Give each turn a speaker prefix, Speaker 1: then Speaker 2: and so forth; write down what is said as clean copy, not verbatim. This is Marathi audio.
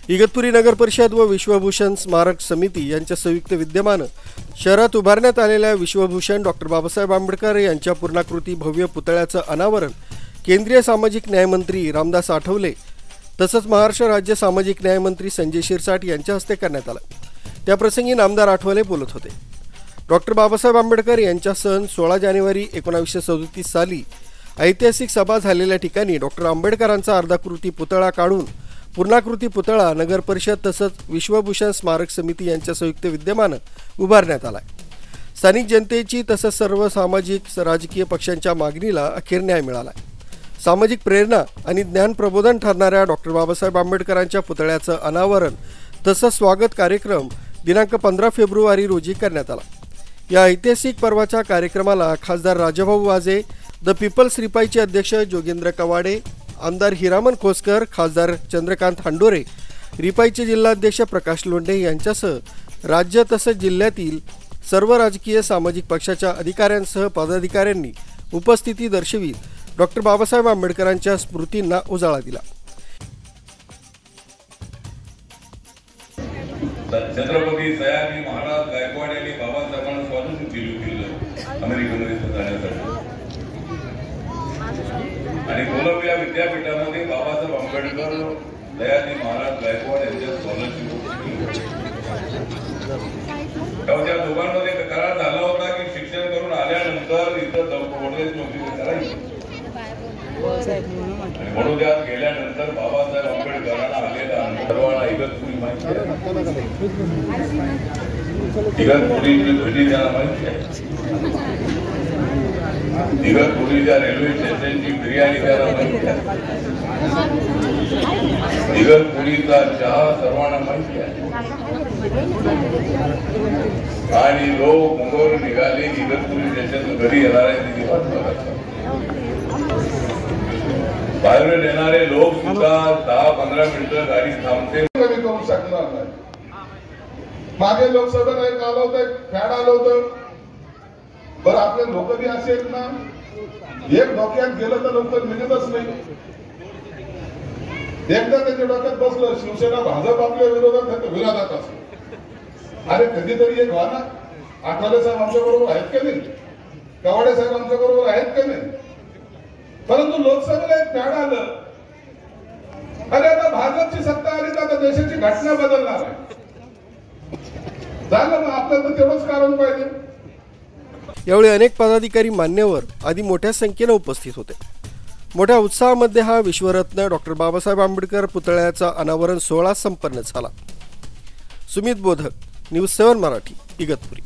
Speaker 1: इगतपुरी नगर परिषद व विश्वभूषण स्मारक समिती यांच्या संयुक्त विद्यमाने शहरात उभारण्यात आलेल्या विश्वभूषण डॉक्टर बाबासाहेब आंबेडकर यांच्या पूर्णाकृती भव्य पुतळ्याचं अनावरण केंद्रीय सामाजिक न्याय मंत्री रामदास आठवले तसंच महाराष्ट्र राज्य सामाजिक न्याय मंत्री संजय शिरसाट यांच्या हस्ते करण्यात आलं। त्याप्रसंगी नामदार आठवले बोलत होते। डॉक्टर बाबासाहेब आंबेडकर यांच्या सन 16 जानेवारी 1937 साली ऐतिहासिक सभा झालेल्या ठिकाणी डॉक्टर आंबेडकरांचा अर्धाकृती पुतळा काढून पूर्णाकृती पुतळा नगर परिषद तसंच विश्वभूषण स्मारक समिती यांच्या संयुक्त विद्यमाने उभारण्यात आला। स्थानिक जनतेची तसंच सर्व सामाजिक राजकीय पक्षांच्या मागणीला अखेर न्याय मिळाला। सामाजिक प्रेरणा आणि ज्ञान प्रबोधन ठरणाऱ्या डॉक्टर बाबासाहेब आंबेडकरांच्या पुतळ्याचं अनावरण तसंच स्वागत कार्यक्रम दिनांक 15 फेब्रुवारी रोजी करण्यात आला। या ऐतिहासिक पर्वाच्या कार्यक्रमाला खासदार राजाभाऊ वाजे, द पीपल्स रिपाईचे अध्यक्ष जोगेंद्र कवाडे, आमदार हिरामन खोसकर, खासदार चंद्रकांत हांडोरे, रिपाईचे जिल्हाध्यक्ष प्रकाश लोंढे यांच्यासह राज्य तसंच जिल्ह्यातील सर्व राजकीय सामाजिक पक्षाच्या अधिकाऱ्यांसह पदाधिकाऱ्यांनी उपस्थिती दर्शवित डॉक्टर बाबासाहेब आंबेडकरांच्या स्मृतींना उजाळा दिला।
Speaker 2: छत्रपती सयाजी महाराज गायकवाड यांनी बाबासाहेबांना स्वातंत्र्य दिलं अमेरिकेमध्ये जाण्यासाठी आणि कोलंबिया विद्यापीठामध्ये बाबासाहेब आंबेडकर सयाजी महाराज गायकवाड यांच्या स्वातंत्र्य त्या दोघांमध्ये करार झाला होता की शिक्षण करून आल्यानंतर इथं चौकटीत नोकरी करायची आणि म्हणून त्यात गेल्यानंतर बाबासाहेब आंबेडकरांना आलेला सर्वांना इगतपुरी माहिती आहे। इगतपुरीची ध्वनी त्यांना माहिती आहे। इगतपुरीच्या रेल्वे स्टेशनची बिर्याणी त्याला माहिती आहे। इगतपुरीचा चहा सर्वांना माहिती आहे आणि लोक मुंबईवरून निघाले इगतपुरी स्टेशन घरी येणार आहे बाहेरून येणारे लोक सुद्धा 10-15 मिनिटं गाडी थांबते
Speaker 3: कमी करू शकणार नाही। मागे लोकसभेला एक आलं होतं, फॅड आलं होतं। बरं आपले लोक बी असे आहेत ना, एक डोक्यात गेलं तर लवकर निघतच नाही। एकदा त्याच्या डोक्यात बसलं शिवसेना भाजप आपल्या विरोधात असतो। अरे कधीतरी एक व्हा ना, आठवले साहेब आमच्या बरोबर आहेत का नाही, कवाडे साहेब आमच्या बरोबर आहेत का नाही, परंतु लोकसभेला एक फॅड आलं। अरे आता भाजपची सत्ता आली तर आता देशाची घटना बदलणार आहे। झालं मग आपल्याला तेवढंच कारण पाहिजे।
Speaker 1: यावेळी अनेक पदाधिकारी, मान्यवर आदी मोठ्या संख्येने उपस्थित होते। मोठ्या उत्साहामध्ये हा विश्वरत्न डॉक्टर बाबासाहेब आंबेडकर पुतळ्याचा अनावरण सोहळा संपन्न झाला। सुमित बोधक, न्यूज 7 मराठी, इगतपुरी।